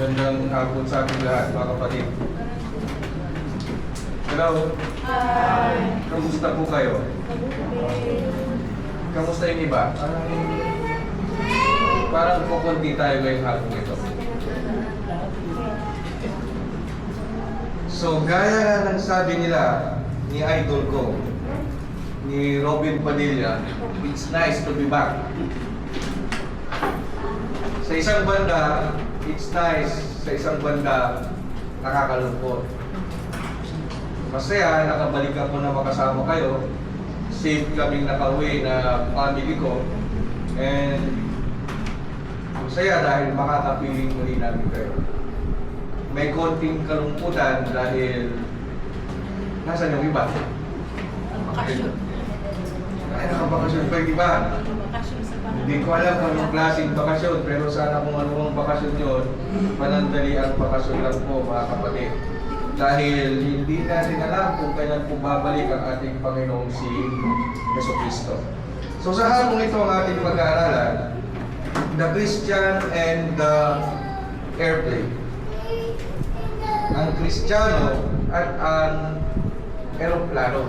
Magandang hapon sa ating lahat, mga kapatid. Hello. Hi. Kamusta po kayo? Kamusta yung iba? Parang kukunti tayo ngayong hapon ito. So, gaya ng sabi nila ni idol ko, ni Robin Padilla, it's nice to be back. Sa isang banda, it's nice. Sa isang banda, nakakalungkot. Masaya, nakabalik ako na makasama kayo. Safe kaming nakauwi na family ko. And masaya dahil makakapiling muli namin kayo. May konting kalungkutan dahil nasan yung iba? Bakasyon. Ay, nakabakasyon pa yung iba. Bakasyon sa bahay. Hindi ko alam kung anong klaseng bakasyon, pero sana kung anong bakasyon yun, panandali ang bakasyon lang po, mga kapatid. Dahil hindi natin alam kung kailan po babalik ang ating Panginoong si Jesucristo. So sa hapong ito ang ating pag-aaralan, the Christian and the airplane. Ang Kristiyano at ang eroplano.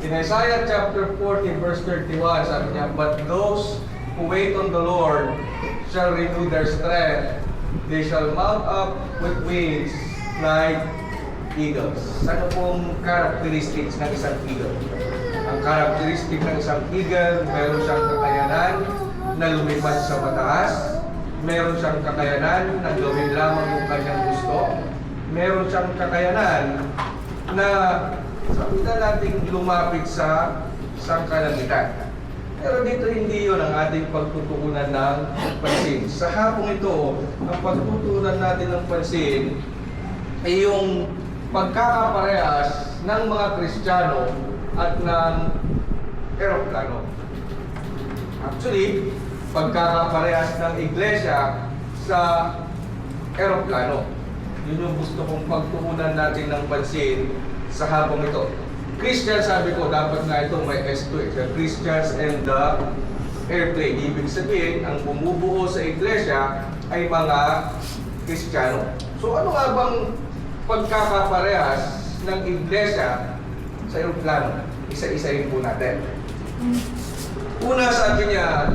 In Isaiah chapter 40 verse 31, sabi niya, "But those who wait on the Lord shall renew their strength. They shall mount up with wings like eagles." Ano pong characteristics ng isang eagle? Ang characteristic ng isang eagle, meron siyang kakayanan na lumipad sa mataas, meron siyang kakayanan na gawin lamang yung kanyang gusto, meron siyang kakayanan na sabi na natin lumapit sa sangkalangitan. Pero dito hindi yun ang ating pagtutuunan ng pansin. Sa hapong ito, ang pagtutuunan natin ng pansin ay yung pagkakaparehas ng mga Kristiyano at ng eroplano. Actually, pagkakaparehas ng iglesia sa eroplano. Yun yung gusto kong pagtuunan natin ng pansin sa hapong ito. Christian, sabi ko, dapat nga ito may S2 eh. The Christians and the airplane. Ibig sabihin, ang bumubuo sa iglesia ay mga Kristiyano. So ano nga bang pagkakaparehas ng iglesia sa aeroplano? Isa-isahin po natin. Una, sabi niya,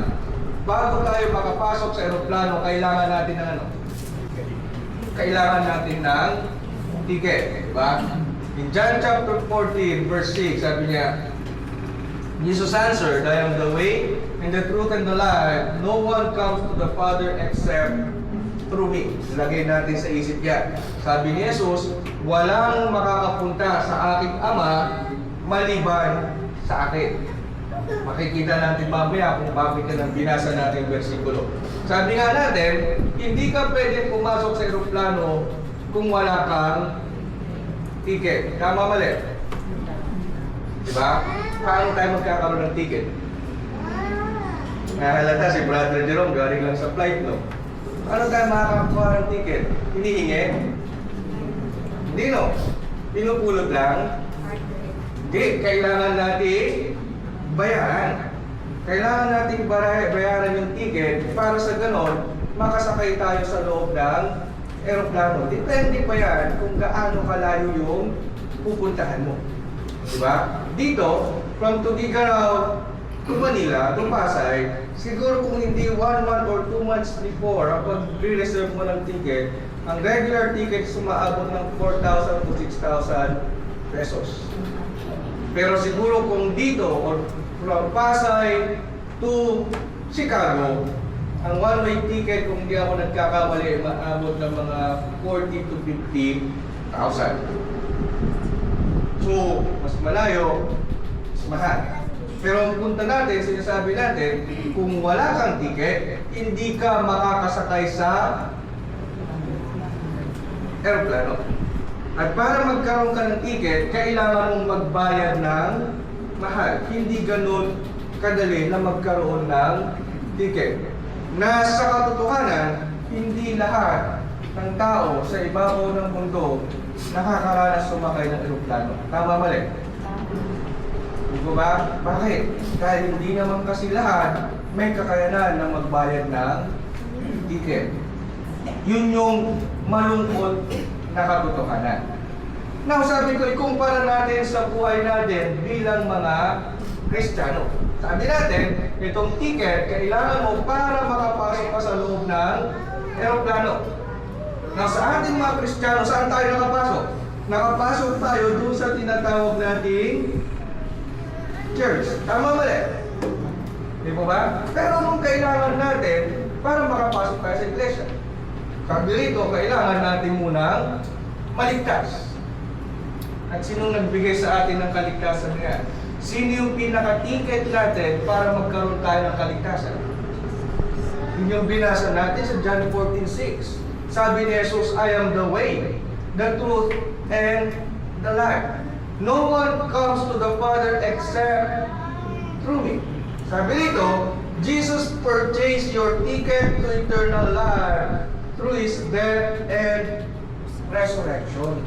bago tayo makapasok sa aeroplano, kailangan natin ng ano? Kailangan natin ng ticket, di ba? In John chapter 14, verse 6, sabi niya, Jesus answered, "I am the way, and the truth, and the life. No one comes to the Father except through me." Lagay natin sa isip yan. Sabi ni Jesus, walang makakapunta sa aking Ama maliban sa akin. Makikita natin mamaya kung bakit ka nang binasa natin yung versikulo. Sabi nga natin, hindi ka pwede pumasok sa aeroplano kung wala kang ticket. Tama, mali? Diba? Paano tayo magkakaroon ng ticket? Nahalata si Brother Jerome, galing lang sa flight, no? Paano tayo makakakuha ng ticket? Hinihingi? Hindi, no? Pinupulot lang? Hindi. Kailangan natin bayaran. Kailangan natin bayaran yung ticket para sa ganon, makasakay tayo sa loob ng aeroplano. Depende pa yan kung gaano kalayo yung pupuntahan mo. Diba? Dito, from Tuguegarao to Manila, to Pasay, siguro kung hindi 1 month or 2 months before, kapag re-reserve mo ng ticket, ang regular ticket sumaabot ng 4,000 to 6,000 pesos. Pero siguro kung dito, or from Pasay to Chicago, ang one-way ticket, kung hindi ako nagkakamali, maabot ng mga 40 to 50,000. So, mas malayo, mas mahal. Pero ang punta natin, sinasabi natin, kung wala kang ticket, hindi ka makakasakay sa aeroplano. At para magkaroon ka ng ticket, kailangan mong magbayad ng mahal. Hindi ganun kadali na magkaroon ng ticket. Na sa katotohanan, hindi lahat ng tao sa ibabaw ng mundo nakakaranas sumakay ng eroplano. Tama, mali? Diba ba? Bakit? Dahil hindi naman kasi lahat may kakayanan na magbayad ng ticket. Yun yung malungkot na katotohanan. Now, sabi ko, ikumpara natin sa buhay natin bilang mga Kristiyano. Sabi natin, itong ticket, kailangan mo para makapasok ka sa loob ng aeroplano. Now, sa ating mga Kristiyano, saan tayo nakapasok? Nakapasok tayo doon sa tinatawag nating church. Tama mali? Di po ba? Pero anong kailangan natin para makapasok tayo sa iglesia? Sabi rito, kailangan natin munang maligtas. At sinong nagbigay sa atin ng kaligtasan niya? Sino yung pinaka-ticket natin para magkaroon tayo ng kaligtasan? Yun yung binasa natin sa John 14:6. Sabi ni Jesus, I am the way, the truth, and the life. No one comes to the Father except through me. Sabi rito, Jesus purchased your ticket to eternal life through His death and resurrection.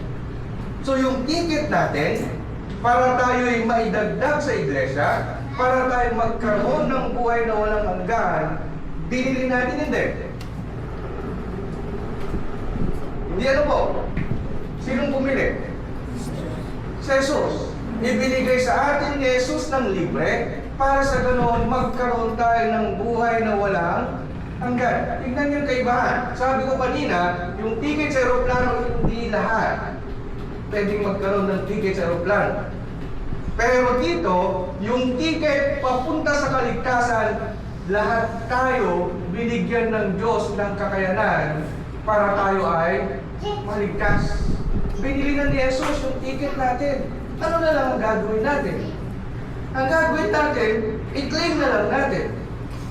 So yung ticket natin, para tayo'y maidagdag sa iglesia, para tayo magkaroon ng buhay na walang hanggan, binili natin hindi. Hindi ano po? Sinong bumili? Si Jesus. Ibinigay sa atin ni Jesus ng libre para sa ganoon magkaroon tayo ng buhay na walang hanggan. Tignan yung kaibahan. Sabi ko kanina, yung ticket sa aeroplano, hindi lahat pwedeng magkaroon ng ticket sa aeroplano. Pero dito, yung ticket papunta sa kaligtasan, lahat tayo binigyan ng Diyos ng kakayanan para tayo ay maligtas. Binili na ni Jesus yung ticket natin. Ano na lang ang gagawin natin? Ang gagawin natin, i-claim na lang natin.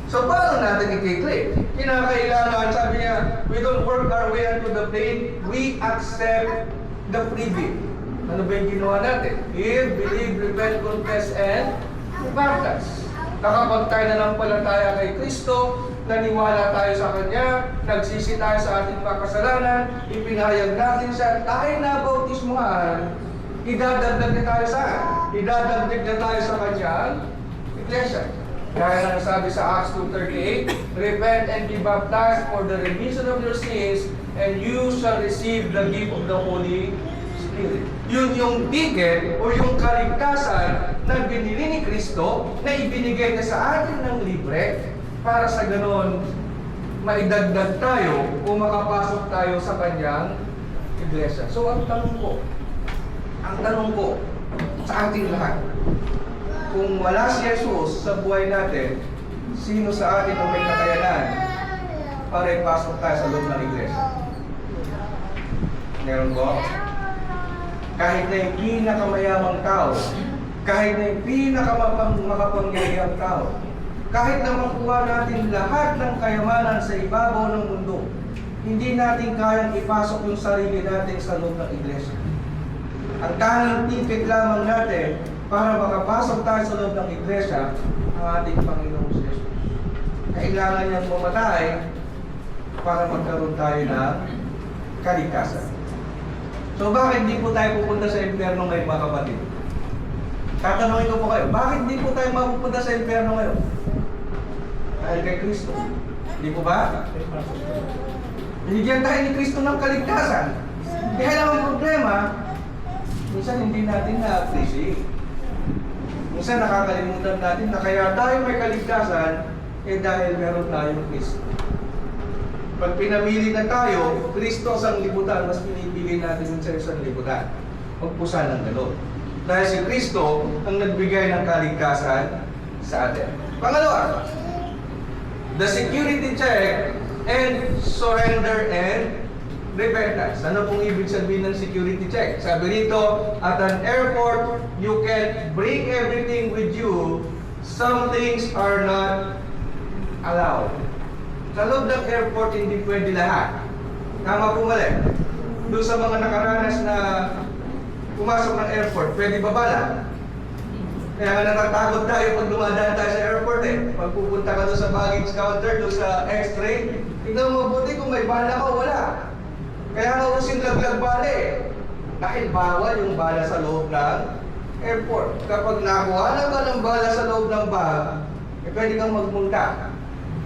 So paano natin i-claim? Kinakailangan, sabi niya, we don't work our way unto the plane, we accept the free gift. Ano ba yung ginawa natin? Hear, believe, repent, confess, and be baptized. Nakapagtayo kay Kristo, naniwala tayo sa Kanya, nagsisi tayo sa ating mga kasalanan, ipinahayag natin siya, tayo na bautismuhan, idadagdag na tayo saan? Idadagdag na tayo sa Kanyang iglesia. Kaya nga sabi sa Acts 2:38, repent and be baptized for the remission of your sins, and you shall receive the gift of the Holy Spirit. Yun yung ticket o yung kaligtasan na binili ni Kristo na ibinigay niya sa atin ng libre para sa ganon maidagdag tayo o makapasok tayo sa Kanyang iglesia. So ang tanong ko sa ating lahat, kung wala si Jesus sa buhay natin, sino sa atin ang may kakayanan para ipasok tayo sa loob ng iglesia? Meron ko? Kahit na yung pinakamayamang tao, kahit na yung pinakamakapangyarihang tao, kahit na makuha natin lahat ng kayamanan sa ibabaw ng mundo, hindi natin kayang ipasok yung sarili natin sa loob ng iglesia. Ang tanging ticket lamang natin para makapasok tayo sa loob ng iglesia, ang ating Panginoong Jesus. Kailangan niyang mamatay para magkaroon tayo ng kaligtasan. So bakit hindi po tayo pupunta sa impyerno ngayon, mga kapatid? Tatanungin ko po kayo, bakit hindi po tayo mapupunta sa impyerno ngayon? Dahil kay Kristo. Hindi po ba? Binigyan tayo ni Kristo ng kaligtasan. Kaya lang ang problema, minsan hindi natin na-appreciate. Minsan nakakalimutan natin na kaya tayo may kaligtasan, dahil meron tayong Kristo. Pag pinamili na tayo, Kristo sa libutan, mas pinipili natin sa isang libutan. Huwag po sanang gano'n. Dahil si Kristo ang nagbigay ng kaligtasan sa atin. Pangalawa, the security check and surrender and repentance. Ano pong ibig sabihin ng security check? Sabi rito, at an airport, you can bring everything with you. Some things are not allowed. Sa loob ng airport, hindi pwede lahat. Tama po mali. Doon sa mga nakaranas na pumasok ng airport, pwede ba bala? Kaya nga natatakot tayo pag dumadaan tayo sa airport Pag pupunta ka doon sa baggage counter, doon sa x-ray, tignan mo mabuti kung may bala ka o wala. Kaya nga using laglag bala Dahil bawal yung bala sa loob ng airport. Kapag nakuha na ka ng bala sa loob ng bag, pwede kang magmulta.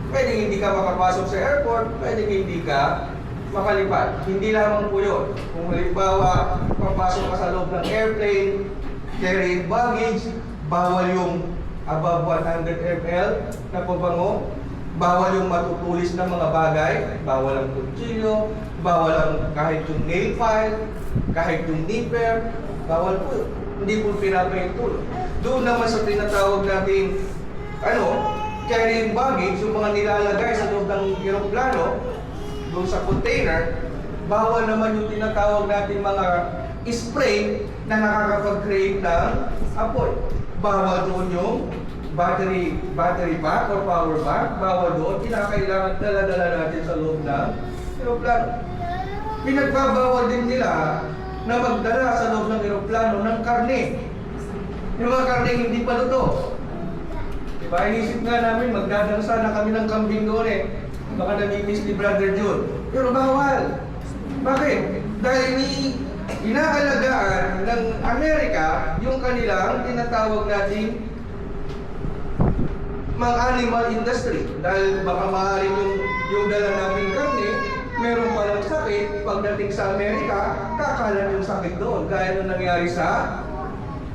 Pwede hindi ka makapasok sa airport, pwede hindi ka makalipad. Hindi lamang po yun. Kung halimbawa, papasok ka sa loob ng airplane, carrying baggage, bawal yung above 100 ml na pabango, bawal yung matutulis na mga bagay, bawal ang kutsilyo, bawal ang kahit yung nail file, kahit yung nipper, bawal po yun. Hindi po pinapahintulot. Doon naman sa tinatawag natin, carrying baggage, yung mga nilalagay sa loob ng eroplano, doon sa container, bawal naman yung tinatawag natin mga spray na nakakapag-create ng apoy. Bawal doon yung battery pack or power bank, bawal doon. Kinakailangan dala-dala natin sa loob ng eroplano. Pinagbabawal din nila na magdala sa loob ng eroplano ng karne. Yung mga karne hindi pa luto. Diba, inisip nga namin, magdadansa na kami ng kambing doon eh. Baka namimiss ni Brother June. Pero bawal. Bakit? Dahil inaalagaan ng Amerika yung kanilang tinatawag nating mga animal industry. Dahil baka maaaring yung dala nating karne, meron palang sakit, pagdating sa Amerika, kakalat yung sakit doon. Gaya nung nangyari sa,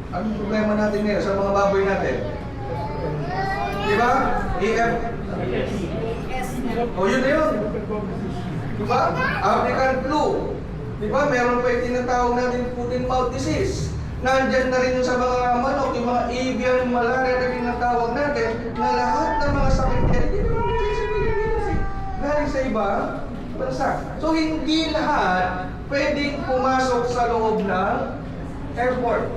anong problema natin ngayon sa mga baboy natin? Diba? O yun na yun. Diba? African flu. Diba? Meron pa yung tinatawag natin foot and mouth disease. Nandyan na rin yung sa mga manok, yung mga avian malaria na tinatawag natin, na lahat ng mga sakit yan, hindi naman sa Pilipinas eh. Galing sa ibang bansa. So hindi lahat pwedeng pumasok sa loob ng airport.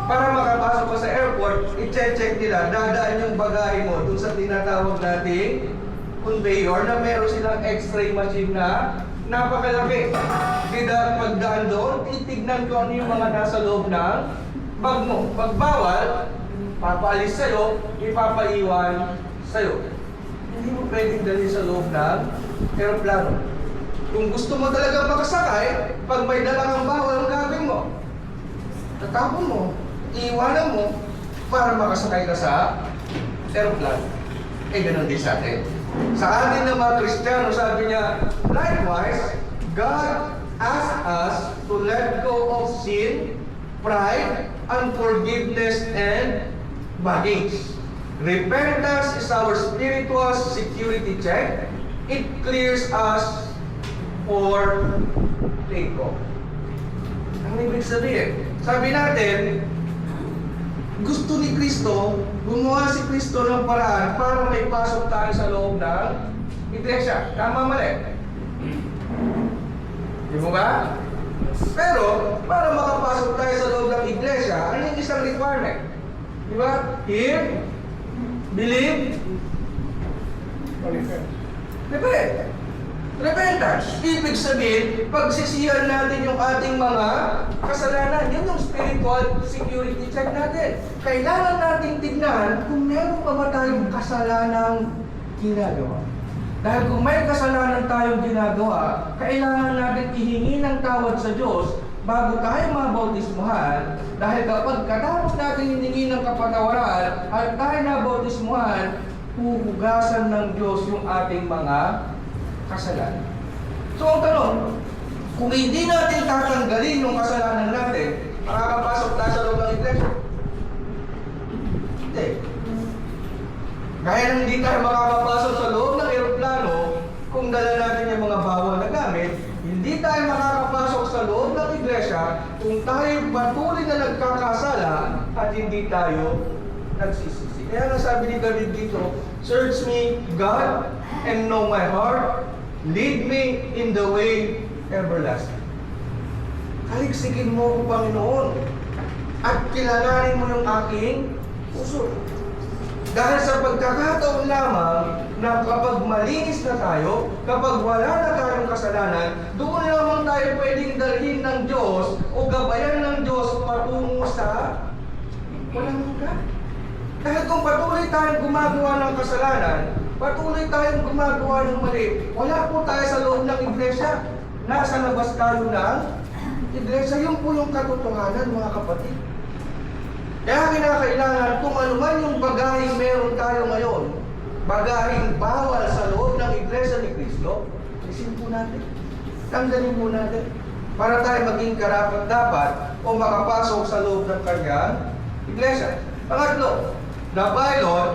Para makapasok ka sa airport, i-check nila, dadaan yung bagahe mo dun sa tinatawag nating conveyor na meron silang x-ray machine na napakalaki. Dida pagdaan doon, titignan ko ano yung mga nasa loob ng bag mo. Pag bawal, papaalis sa'yo, ipapaiwan sa'yo. Hindi mo pwedeng dalhin sa loob ng aeroplano. Kung gusto mo talaga makasakay, pag may dalang bawal, ang gagawin mo, tatapon mo, iiwanan mo para makasakay ka sa aeroplano. Eh, ganun din sa atin. Sa atin ng mga Kristiyano, sabi niya, likewise, God asked us to let go of sin, pride, unforgiveness, and baggage. Repentance is our spiritual security check. It clears us for take-off. Ang ibig sabihin, sabi natin, gusto ni Kristo, gumawa si Kristo ng paraan para may pasok tayo sa loob ng iglesia. Tama mali? Di mo ba? Pero, para makapasok tayo sa loob ng iglesia, ano yung isang requirement? Di ba? Hear, believe, repent. Repentance. Ibig sabihin, pagsisihan natin yung ating mga kasalanan. Yun yung spiritual security check natin. Kailangan natin tignan kung meron pa ba tayong kasalanang ginagawa. Dahil kung may kasalanan tayong ginagawa, kailangan natin ihingi ng tawad sa Diyos bago tayo mabautismuhan. Dahil kapag katapos natin hiningi ng kapatawaran at tayo nabautismuhan, huhugasan ng Diyos yung ating mga kasalanan. So ang tanong, kung hindi natin tatanggalin yung kasalanan natin, makakapasok tayo sa loob ng iglesia? Hindi. Kaya nang hindi tayo makakapasok sa loob ng eroplano, kung dala natin yung mga bawal na gamit, hindi tayo makakapasok sa loob ng iglesia kung tayo patuloy na nagkakasala at hindi tayo nagsisisi. Kaya nga sabi ni David dito, search me, God, and know my heart. Lead me in the way everlasting. Kaliksikin mo ko, Panginoon, at kilalanin mo yung aking puso. Dahil sa pagkakataon lamang na kapag malinis na tayo, kapag wala na tayong kasalanan, doon lamang tayo pwedeng dalhin ng Diyos o gabayan ng Diyos patungo sa walang hanggan. Dahil kung patuloy tayong gumagawa ng kasalanan, patuloy tayong gumagawa ng mali, wala po tayo sa loob ng iglesia. Nasa labas tayo ng iglesia. Yun po yung katotohanan, mga kapatid. Kaya kinakailangan kung ano man yung bagahing meron tayo ngayon, bagahing bawal sa loob ng iglesia ni Kristo, Isin po natin. Tanggalin po natin. Para tayo maging karapat-dapat o makapasok sa loob ng kanyang iglesia. Pangatlo, the pilot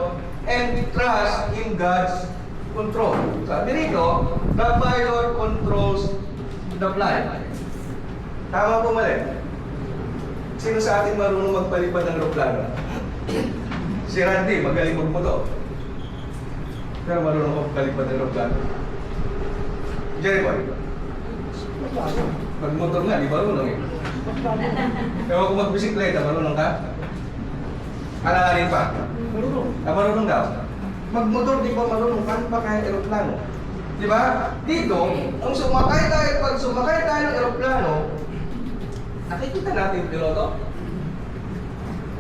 and trust in God's control. Sabi rito, the pilot controls the flight. Tama po mali? Sino sa atin marunong magpalipad ng aeroplano? Si Randy, magaling magmotor. Pero marunong magpalipad ng aeroplano. Jerry Boy, magmotor nga, di marunong eh. Pero kung magbisikleta, marunong ka? Alalin pa? Marunong. Marunong daw. Magmotor, di ba marunong? Paano pa kaya aeroplano? Di ba? Dito, kung pag sumakay tayo ng aeroplano, nakikita natin yung piloto.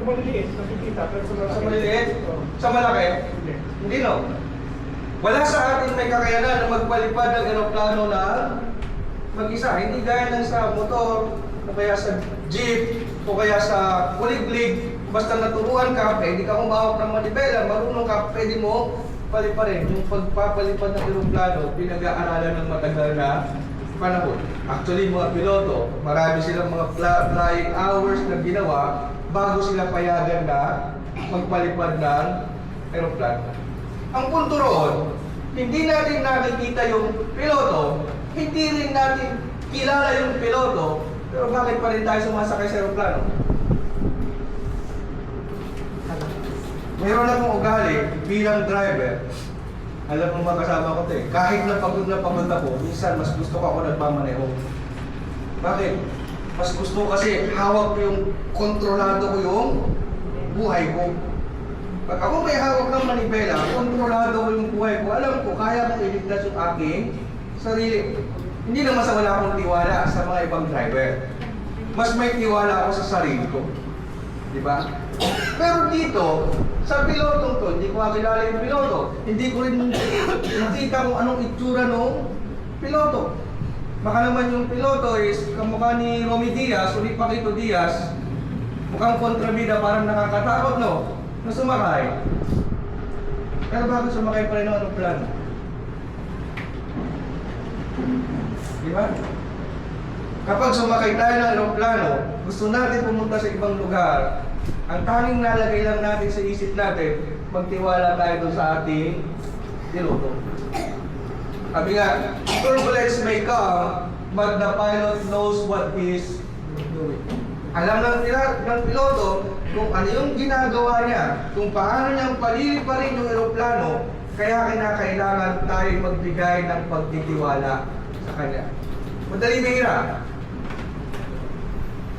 Kung maliliit, nakikita. Pero Sa maliliit? Sa malaki? Hindi. Hindi no. Wala sa atin may kakayanan na magpalipad ng aeroplano na mag-isa. Hindi gaya ng sa motor, o kaya sa jeep, o kaya sa kuliglig. Basta naturuan ka, pwede ka umawak ng manibela, marunong ka, pwede mo paliparin. Yung pagpapalipad ng aeroplano, pinag-aaralan ng matagal na panahon. Actually, mga piloto, marami silang mga flying hours na ginawa bago sila payagan na magpalipad ng aeroplano. Ang punto roon, hindi natin nakikita yung piloto, hindi rin natin kilala yung piloto, pero bakit pa rin tayo sumasakay sa aeroplano? Meron akong ugali bilang driver. Alam mo mga kasama ko ito eh. Kahit na pagod ako, minsan mas gusto ko ako nagmamaneho. Bakit? Mas gusto kasi hawak ko yung kontrolado ko yung buhay ko. Pag ako may hawak ng manibela, kontrolado ko yung buhay ko, alam ko, kaya kong iligtas yung aking sarili. Hindi naman sa wala akong tiwala sa mga ibang driver. Mas may tiwala ako sa sarili ko. Di ba? Pero dito, sa pilotong to, hindi ko kakilala yung piloto. Hindi ko rin nakita kung anong itsura ng piloto. Baka naman yung piloto is kamukha ni Romy Diaz o ni Paquito Diaz. Mukhang kontrabida, parang nakakatakot, no? Na sumakay. Pero bakit sumakay pa rin ng aeroplano? Di ba? Kapag sumakay tayo ng aeroplano, gusto natin pumunta sa ibang lugar, ang tanging nalagay lang natin sa isip natin, magtiwala tayo doon sa ating piloto. Sabi nga, turbulence may come, but the pilot knows what he is doing. Alam ng piloto kung ano yung ginagawa niya, kung paano niyang paliliparin yung aeroplano, kaya kinakailangan tayo magbigay ng pagtitiwala sa kanya. Madali mahirap.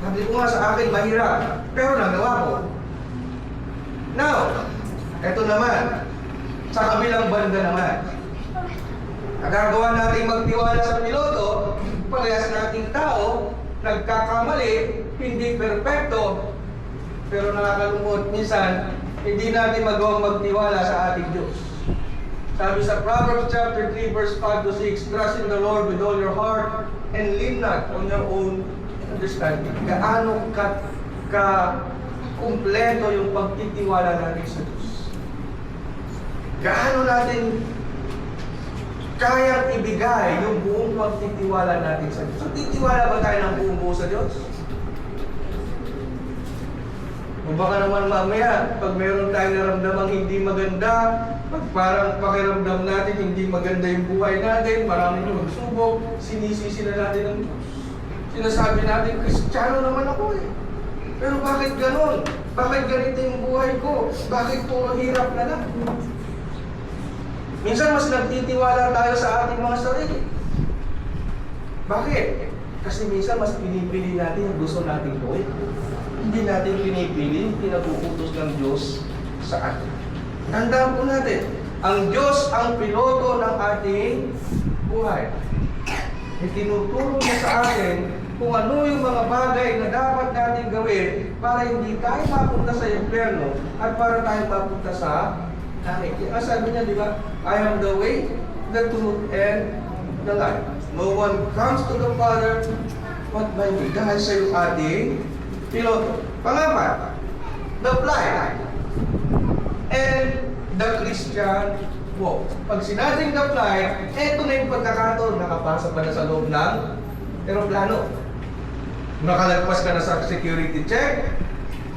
Sabi ko nga sa akin, mahirap. Pero nagawa ko. Now, eto naman, sa kabilang banda naman. Nagagawa natin magtiwala sa piloto, parehas nating tao, nagkakamali, hindi perpekto, pero nakakalungkot minsan, hindi natin magawang magtiwala sa ating Diyos. Sabi sa Proverbs chapter 3 verse 5 to 6, trust in the Lord with all your heart and lean not on your own understanding. Gaano ka kumpleto yung pagtitiwala natin sa Diyos. Gaano natin kayang ibigay yung buong pagtitiwala natin sa Diyos. So, titiwala ba tayo ng buong buo sa Diyos? O baka naman mamaya, pag meron tayong naramdamang hindi maganda, pag parang pakiramdam natin hindi maganda yung buhay natin, maraming magsubok, sinisisi na natin ang Diyos. Sinasabi natin, Kristiyano naman ako eh. Pero bakit ganon? Bakit ganito yung buhay ko? Bakit puro hirap na lang? Minsan mas nagtitiwala tayo sa ating mga sarili. Bakit? Kasi minsan mas pinipili natin yung gusto nating gawin. Hindi natin pinipili yung pinag-uutos ng Diyos sa atin. Tandaan po natin, ang Diyos ang piloto ng ating buhay. Itinuturo niya sa atin kung ano yung mga bagay na dapat natin gawin para hindi tayo mapunta sa impyerno at para tayo mapunta sa langit. Ang sabi niya, di ba? I am the way, the truth, and the life. No one comes to the Father but by me. Dahil sa yung ating piloto. Pangapat, the flight and the Christian po. Pag sinasing the flight, eto na yung pagkakataon, nakapasa pa na sa loob ng eroplano. Nakalagpas ka na sa security check,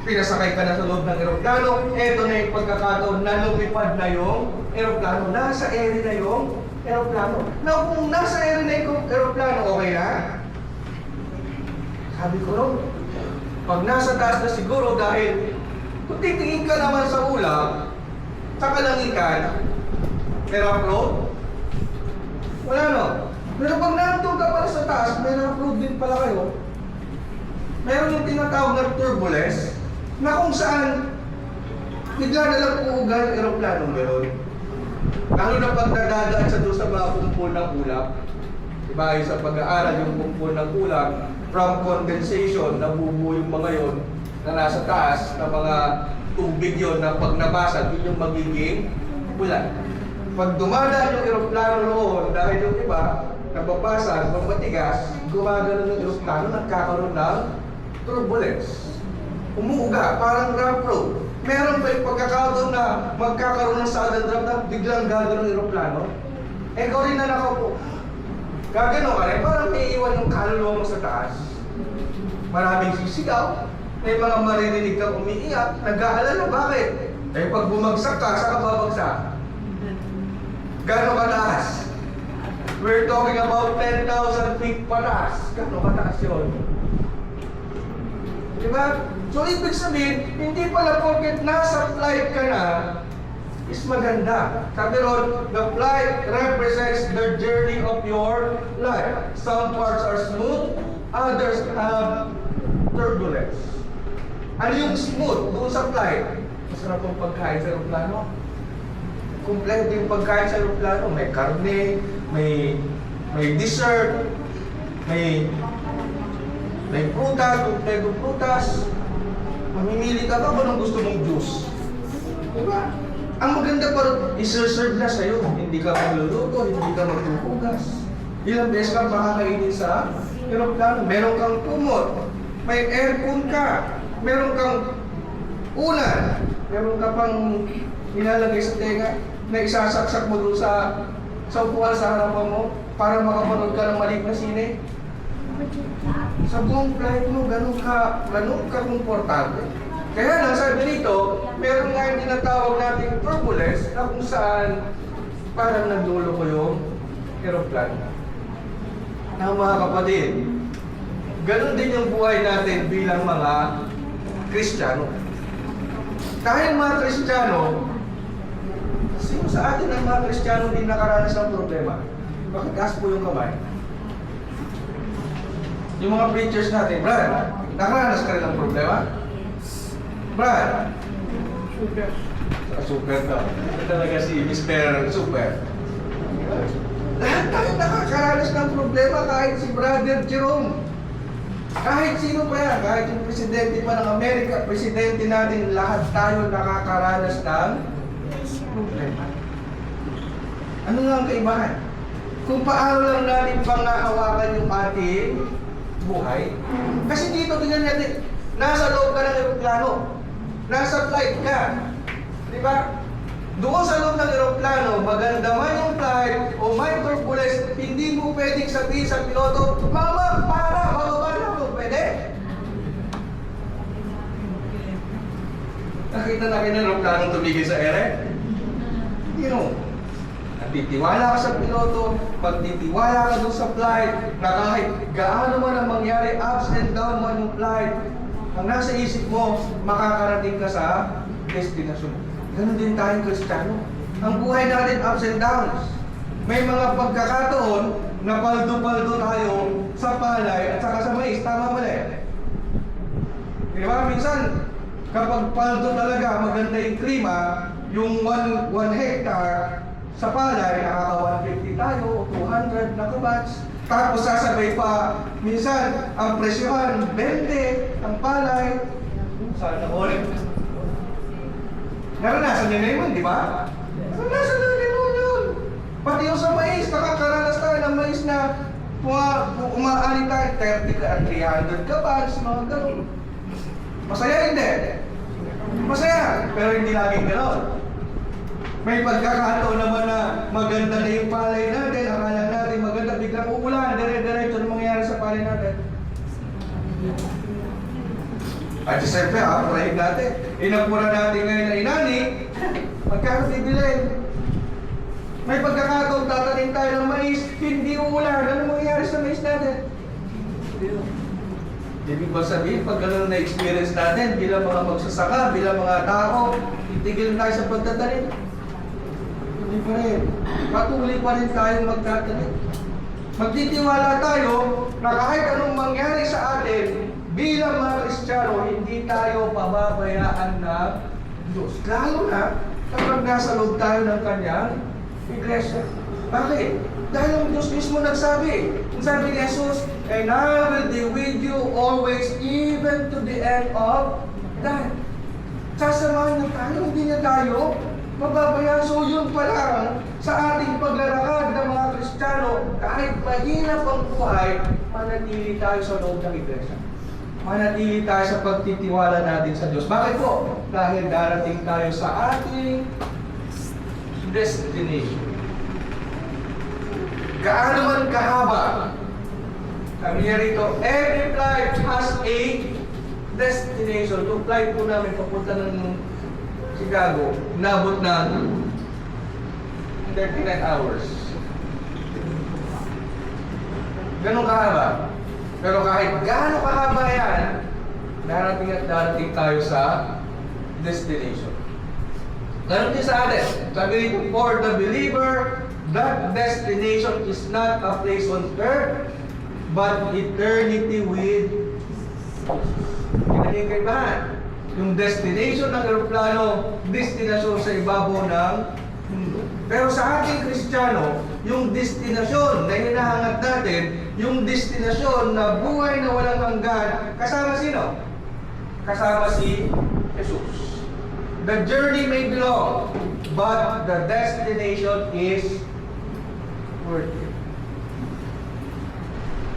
pinasakay ka na sa loob ng eroplano, eto na yung pagkakataon na lumipad na yung eroplano. Nasa area na yung eroplano. Now, kung nasa area na yung eroplano, okay na? Sabi ko ron, pag nasa taas na siguro dahil kung titingin ka naman sa ulap, sa kalangitan, airflow, wala no. Pero pag nandun ka pala sa taas, may airflow din pala kayo. Meron yung tinatawag na turbulence, na kung saan bigla na lang uugal ang aeroplanong meron. Lalo na pag nadadaan sa doon sa mga kumpul ng ulap, diba, yung sa pag-aaral yung kumpul ng ulap, from condensation, nabubuo yung mga yon na nasa taas, na mga tubig yon na pag nabasag, yun yung magiging ulan. Pag dumadaan yung aeroplano roon, dahil yung iba, nababasag, matigas, gumagano ng aeroplano, nagkakaroon ng turbulence. Umuuga, parang ramp road. Meron ba yung pagkakataon na magkakaroon ng sudden drop na biglang gagano ng aeroplano? Ikaw rin na nakaupo. Gagano ka rin, parang may iwan yung kaluluwa mo sa taas. Maraming sisigaw, may mga maririnig kang umiiyak, nag-aalala, bakit? Eh pag bumagsak ka, saan ka babagsak? Gano'ng kataas? We're talking about 10,000 feet pataas. Gano'ng kataas yun? Diba? So ibig sabihin, hindi pala porket nasa flight ka na, is maganda. Sabi ron, the flight represents the journey of your life. Some parts are smooth, others have turbulence. Ano yung smooth doon sa flight? Masarap ang pagkain sa aeroplano. Kompleto yung pagkain sa aeroplano. May karne, may dessert, may prutas, kompleto prutas. Mamimili ka ba kung anong gusto mong juice? Diba? Ang maganda pa rin, iserserve na sa'yo. Hindi ka magluluto, hindi ka magtupugas. Ilang beses ka makakainin sa aeroplano. Meron kang tumor, may aircon ka, meron kang ulan, meron ka pang nilalagay sa tenga na isasaksak mo doon sa upuan sa harapan mo para makapanood ka ng maliit na sine. Sa buong flight mo, ganun ka komportable. Kaya lang sabi nito, meron nga yung tinatawag nating turbulence na kung saan parang nagdulo ko yung aeroplano. Na mga kapatid, ganun din yung buhay natin bilang mga Kristiyano. Dahil mga Kristiyano, sino sa atin ang mga Kristiyano din nakaranas ng problema? Bakit taas po yung kamay? Yung mga preachers natin, Brad, nakaranas ka rin ng problema? Brad? Super. Super ka. Ito talaga si Mr. Super. Lahat tayo nakakaranas ng problema kahit si Brother Jerome. Kahit sino pa yan, kahit yung presidente pa ng Amerika, presidente natin, lahat tayo nakakaranas ng problema. Ano nga ang kaibahan? Kung paano lang natin pangahawakan yung ating buhay. Kasi dito, tingnan natin, nasa loob ka ng aeroplano, nasa flight ka, di ba? Doon sa loob ng aeroplano, maganda man yung flight o may turbulence, hindi mo pwedeng sabihin sa piloto, Mama, para, bababa na ako, pwede? Nakita na kayo ng aeroplanong tumigil sa ere? You know, natitiwala ka sa piloto, pagtitiwala ka doon sa flight, na kahit gaano man ang mangyari, ups and down man yung flight, ang nasa isip mo, makakarating ka sa destinasyon. Ganon din tayong Kristiyano. Ang buhay natin, ups and downs. May mga pagkakataon na paldo-paldo tayo sa palay at saka sa mais. Tama ba eh? Di ba? Minsan, kapag paldo talaga, maganda yung klima, yung 1 hectare sa palay, nakaka 150 tayo, 200 na kabats. Tapos sasabay pa, minsan, ang presyohan, 20, ang palay. Sana all. Naranasan niyo na yun, di ba? Naranasan na yun. Pati yung sa mais, nakakaranas tayo ng mais na umaari tayo, 30 ka, 300 kabats, mga ganun. Masaya hindi? Masaya, pero hindi laging gano'n. May pagkakataon naman na maganda na yung palay natin, akala natin maganda, biglang uulan, dire-diretso na mangyayari sa palay natin. At siyempre, pray natin. Inapura natin ngayon na inani, magkano bibilin? May pagkakataon, tatanim tayo ng mais, hindi uulan, ano mangyayari sa mais natin? Ibig ba sabihin, pag gano'n na-experience natin, bilang mga magsasaka, bilang mga tao, itigil tayo sa pagtatanim? Hindi pa rin. Patuloy pa rin tayong magtatanim. Magtitiwala tayo na kahit anong mangyari sa atin, bilang mga Kristiyano, hindi tayo pababayaan ng Diyos. Lalo na kapag nasa loob tayo ng Kanyang iglesia. Bakit? Dahil ang Diyos mismo nagsabi. Sabi ni Jesus, and I will be with you always, even to the end of time. Sasamahan na tayo, hindi niya tayo mababayaan. So yun pa lang sa ating paglalakad ng mga Kristiyano, kahit mahirap ang buhay, manatili tayo sa loob ng iglesia. Manatili tayo sa pagtitiwala natin sa Diyos. Bakit po? Dahil darating tayo sa ating destination. Gaano man kahaba, sabi niya rito, every flight has a destination. Yung flight po namin papunta ng Chicago, nabot ng 39 hours. Ganun kahaba. Pero kahit gaano kahaba yan, darating at darating tayo sa destination. Ganun din sa atin. Sabi rito, for the believer, that destination is not a place on earth, but eternity with God. Yan yung kaibahan. Yung destination ng aeroplano, destinasyon sa ibabaw ng mundo. Pero sa ating Kristiyano, yung destinasyon na hinahangat natin, yung destinasyon na buhay na walang hanggan, kasama sino? Kasama si Jesus. The journey may be long, but the destination is worth it.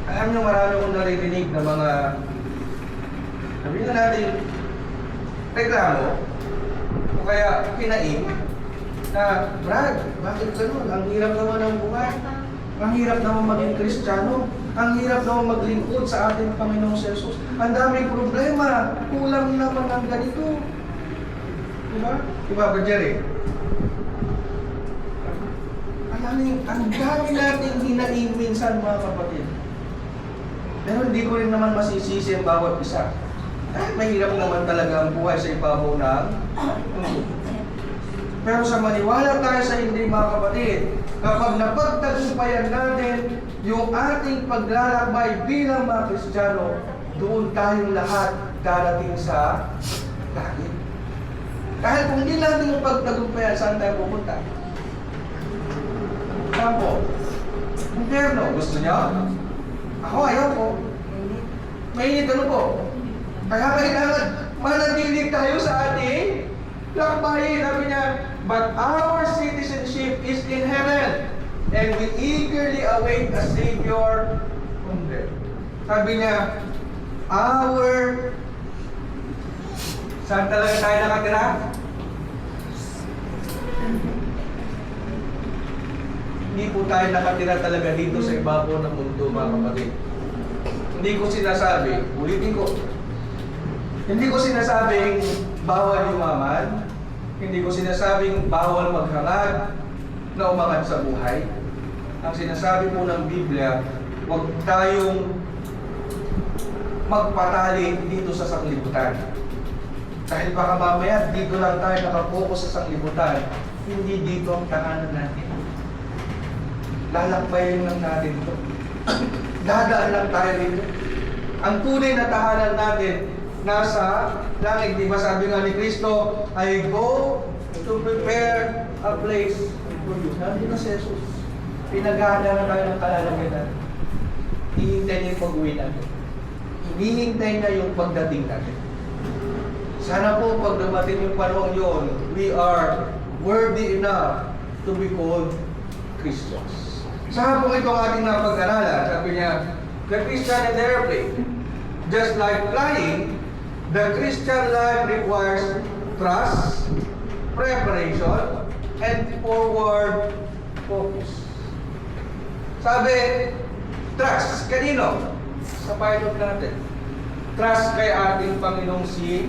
Alam niyo, marami akong naririnig na mga, sabihin na natin, reklamo, o kaya kinain, na, Brad, bakit ganun? Ang hirap naman ng buhay. Ang hirap naman maging Kristiyano. Ang hirap naman maglingkod sa ating Panginoong Jesus. Ang daming problema. Kulang naman ng ganito. Diba? Diba ba, Jerry? Ang dami natin hinaing minsan, mga kapatid. Pero hindi ko rin naman masisisi ang bawat isa. Dahil mahirap naman talaga ang buhay sa ibabaw ng mundo. Pero sa maniwala tayo sa hindi, mga kapatid, kapag napagtagumpayan natin yung ating paglalakbay bilang mga Kristiyano, doon tayong lahat darating sa langit. Dahil kung hindi natin yung pagtagumpayan, saan tayo pupunta? Saan po? Impyerno. Gusto niyo? Ako, ayaw po. Mainit ano po? Kaya kailangan manatilig tayo sa ating lakbayin. Sabi niya, but our citizenship is in heaven, and we eagerly await a Savior from there. Sabi niya, saan talaga tayo nakatira? Hindi po tayo nakatira talaga dito sa ibabaw ng mundo, mga kapatid. Hindi ko sinasabi, ulitin ko, hindi ko sinasabing bawal yumaman, hindi ko sinasabing bawal maghangad na umangat sa buhay. Ang sinasabi po ng Biblia, huwag tayong magpatali dito sa sanglibutan. Dahil baka mamaya dito lang tayo nakapokus sa sanglibutan, hindi dito ang tahanan natin. Lalakbayin lang natin ito. Dadaan lang tayo dito. Ang tunay na tahanan natin, nasa langit. Di ba sabi nga ni Kristo, I go to prepare a place for you. Nandito na si Jesus. Pinaghahandaan na tayo ng kalalagyan natin. Hihintay niya yung pag-uwi natin. Hinihintay niya yung pagdating natin. Sana po pag dumating yung panahon yun, we are worthy enough to be called Christians. Saan po ito ang ating napag-aralan? Sabi niya, the Christian in the airplane. Just like flying, the Christian life requires trust, preparation, and forward focus. Sabi, trust. Kanino? Sa pilot natin. Trust kay ating Panginoong si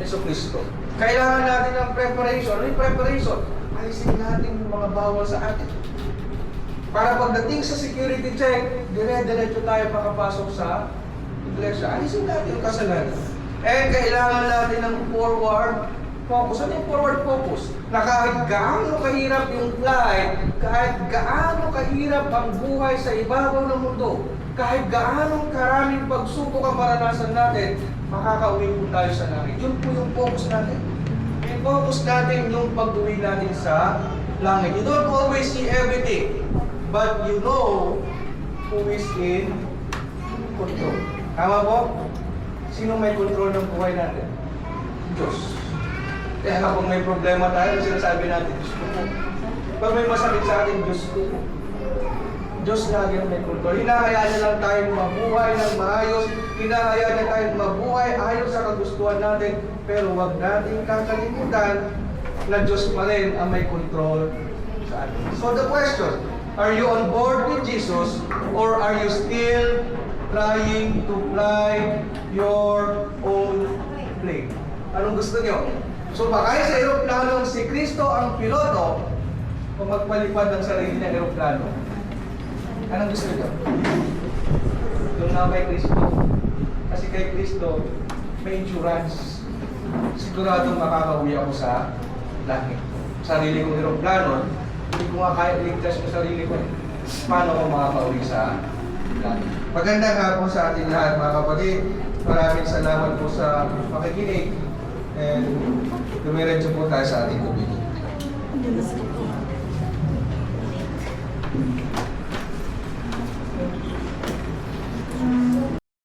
Jesucristo. Kailangan natin ng preparation. Ano yung preparation? Alisin natin yung mga bawal sa atin. Para pagdating sa security check, dire-diretso tayo makapasok sa iglesia. Alisin natin yung kasalanan. And kailangan natin ng forward focus. Ano yung forward focus? Na kahit gaano kahirap yung flight, kahit gaano kahirap ang buhay sa ibabaw ng mundo, kahit gaano karaming pagsubok ang maranasan natin, makakauwi po tayo sa langit. Yun po yung focus natin. Yung focus natin yung pag-uwi natin sa langit. You don't always see everything, but you know who is in control. Tama po? Sino may control ng buhay natin? Diyos. Kaya kapag may problema tayo, sinasabi natin, Diyos ko po. Pag may masakit sa atin, Diyos ko po. Diyos lagi ang may control. Hinahayaan na lang tayong mabuhay ng maayos. Hinahayaan na tayong mabuhay ayon sa kagustuhan natin. Pero huwag natin kakalimutan na Diyos pa rin ang may control sa atin. So the question, are you on board with Jesus or are you still trying to fly your own plane? Anong gusto niyo? So baka sa eroplanong si Kristo ang piloto o magpalipad ng sarili ng eroplano? Anong gusto niyo? Doon na kay Kristo. Kasi kay Kristo may insurance. Siguradong makakauwi ako sa langit. Sarili kong eroplano, hindi ko nga kaya iligtas ko sarili ko. Paano ako makakauwi sa langit? Magandang hapon sa ating lahat mga kapatid. Maraming salamat po sa pakikinig. And dumiretso po tayo sa ating tubig.